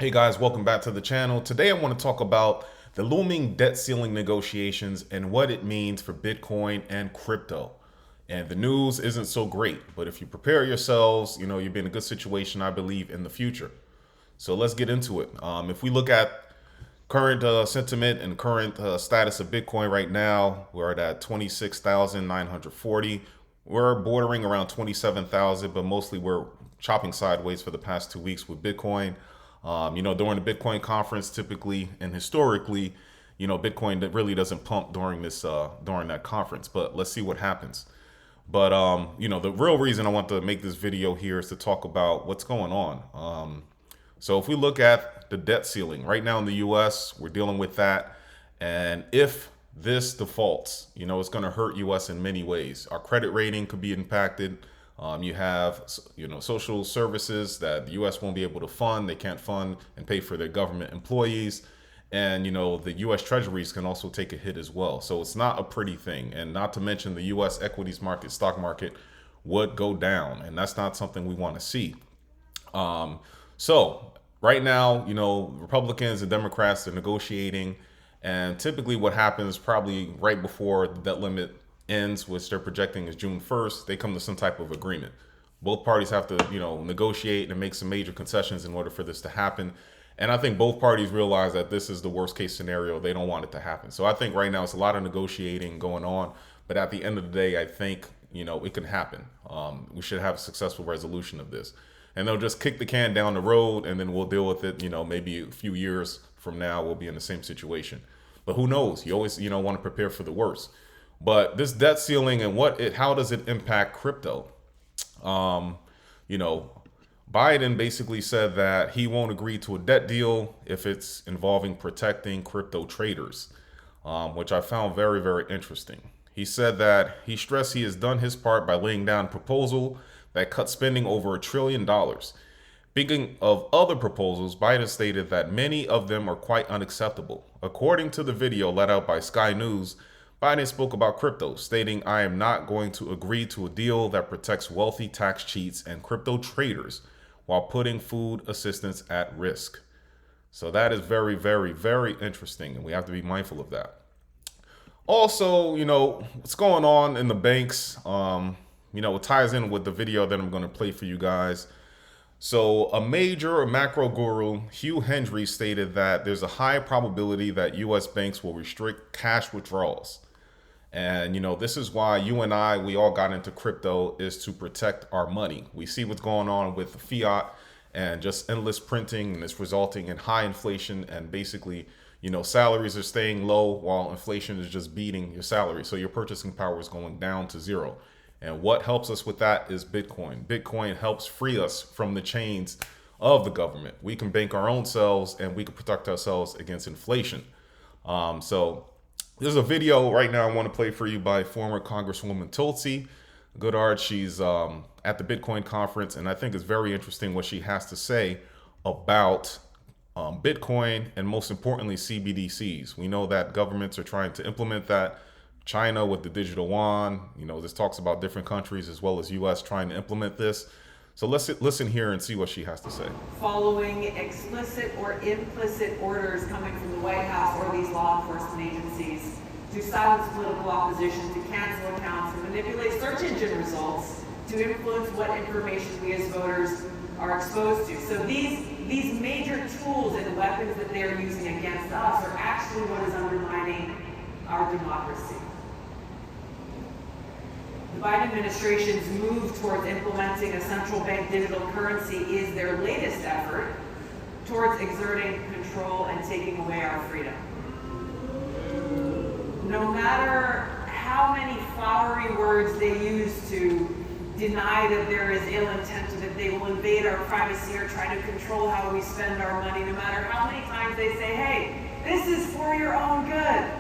Hey guys, welcome back to the channel. Today I want to talk about the looming debt ceiling negotiations and what it means for Bitcoin and crypto. And the news isn't so great, but if you prepare yourselves, you'll be in a good situation, I believe, in the future. So let's get into it. If we look at current sentiment and current status of Bitcoin right now, we're at 26,940. We're bordering around 27,000, but mostly we're chopping sideways for the past 2 weeks with Bitcoin. During the Bitcoin conference, typically and historically, Bitcoin really doesn't pump during that conference. But let's see what happens. But the real reason I want to make this video here is to talk about what's going on. So if we look at the debt ceiling right now in the U.S., we're dealing with that, and if this defaults, it's going to hurt U.S. in many ways. Our credit rating could be impacted. You have, social services that the U.S. won't be able to fund. They can't fund and pay for their government employees. And, the U.S. treasuries can also take a hit as well. So it's not a pretty thing. And not to mention the U.S. equities market, stock market would go down. And that's not something we want to see. So right now, Republicans and Democrats are negotiating. And typically what happens probably right before the debt limit ends, which they're projecting is June 1st, they come to some type of agreement. Both parties have to, negotiate and make some major concessions in order for this to happen. And I think both parties realize that this is the worst case scenario. They don't want it to happen. So I think right now it's a lot of negotiating going on. But at the end of the day, I think, it can happen. We should have a successful resolution of this. And they'll just kick the can down the road and then we'll deal with it, maybe a few years from now, we'll be in the same situation. But who knows? You always, want to prepare for the worst. But this debt ceiling and how does it impact crypto? Biden basically said that he won't agree to a debt deal if it's involving protecting crypto traders, which I found very, very interesting. He said that he stressed he has done his part by laying down a proposal that cuts spending over $1 trillion. Speaking of other proposals, Biden stated that many of them are quite unacceptable. According to the video let out by Sky News, Biden spoke about crypto, stating, "I am not going to agree to a deal that protects wealthy tax cheats and crypto traders while putting food assistance at risk." So that is very, very, very interesting, and we have to be mindful of that. Also, what's going on in the banks, it ties in with the video that I'm going to play for you guys. So a major macro guru, Hugh Hendry, stated that there's a high probability that U.S. banks will restrict cash withdrawals. And, this is why you and we all got into crypto, is to protect our money. We see what's going on with fiat and just endless printing, and it's resulting in high inflation. And basically, salaries are staying low while inflation is just beating your salary. So your purchasing power is going down to zero. And what helps us with that is Bitcoin. Bitcoin helps free us from the chains of the government. We can bank our own selves and we can protect ourselves against inflation. So there's a video right now I want to play for you by former Congresswoman Tulsi Gabbard. She's at the Bitcoin conference, and I think it's very interesting what she has to say about Bitcoin and, most importantly, CBDCs. We know that governments are trying to implement that. China with the digital yuan, this talks about different countries as well as U.S. trying to implement this. So let's listen here and see what she has to say. Following explicit or implicit orders coming from the White House or these law enforcement agencies to silence political opposition, to cancel accounts, to manipulate search engine results, to influence what information we as voters are exposed to. So these major tools and weapons that they're using against us are actually what is undermining our democracy. The Biden administration's move towards implementing a central bank digital currency is their latest effort towards exerting control and taking away our freedom. No matter how many flowery words they use to deny that there is ill intent, that they will invade our privacy or try to control how we spend our money, no matter how many times they say, hey, this is for your own good.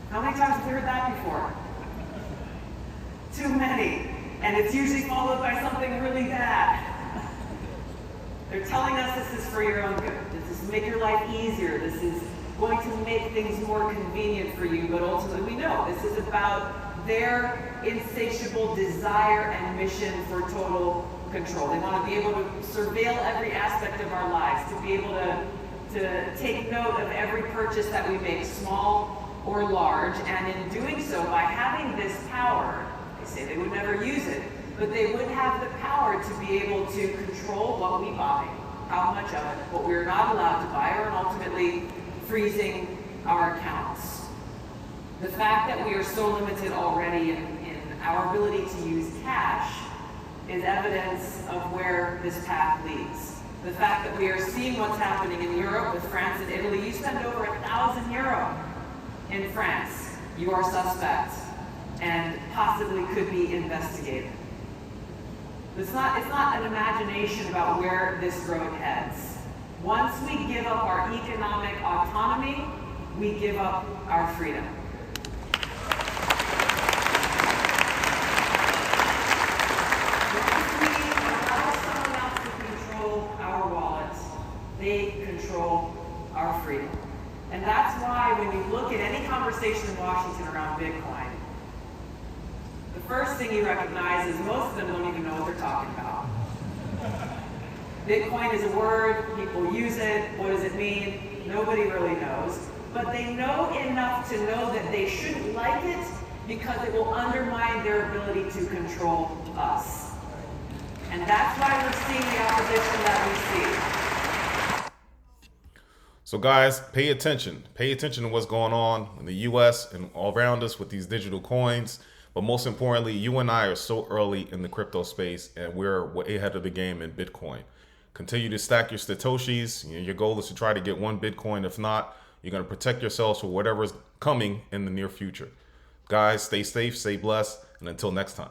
How many times have we heard that before? Too many. And it's usually followed by something really bad. They're telling us this is for your own good. This is to make your life easier. This is going to make things more convenient for you. But ultimately, we know this is about their insatiable desire and mission for total control. They want to be able to surveil every aspect of our lives, to be able to take note of every purchase that we make, small or large, and in doing so, by having this power, they say they would never use it, but they would have the power to be able to control what we buy, how much of it, what we're not allowed to buy, or ultimately freezing our accounts. The fact that we are so limited already in our ability to use cash is evidence of where this path leads. The fact that we are seeing what's happening in Europe with France and Italy, you spend over €1,000 in France, you are suspect and possibly could be investigated. It's not an imagination about where this road heads. Once we give up our economic autonomy, we give up our freedom. Once we allow someone else to control our wallets, they control our freedom. And that's why when you look at any conversation in Washington around Bitcoin, the first thing you recognize is most of them don't even know what they're talking about. Bitcoin is a word, people use it, what does it mean? Nobody really knows. But they know enough to know that they shouldn't like it because it will undermine their ability to control us. And that's why we're seeing the opposition that we see. So guys, pay attention. Pay attention to what's going on in the US and all around us with these digital coins. But most importantly, you and I are so early in the crypto space, and we're way ahead of the game in Bitcoin. Continue to stack your Satoshis. Your goal is to try to get 1 Bitcoin. If not, you're going to protect yourselves for whatever is coming in the near future. Guys, stay safe, stay blessed, and until next time.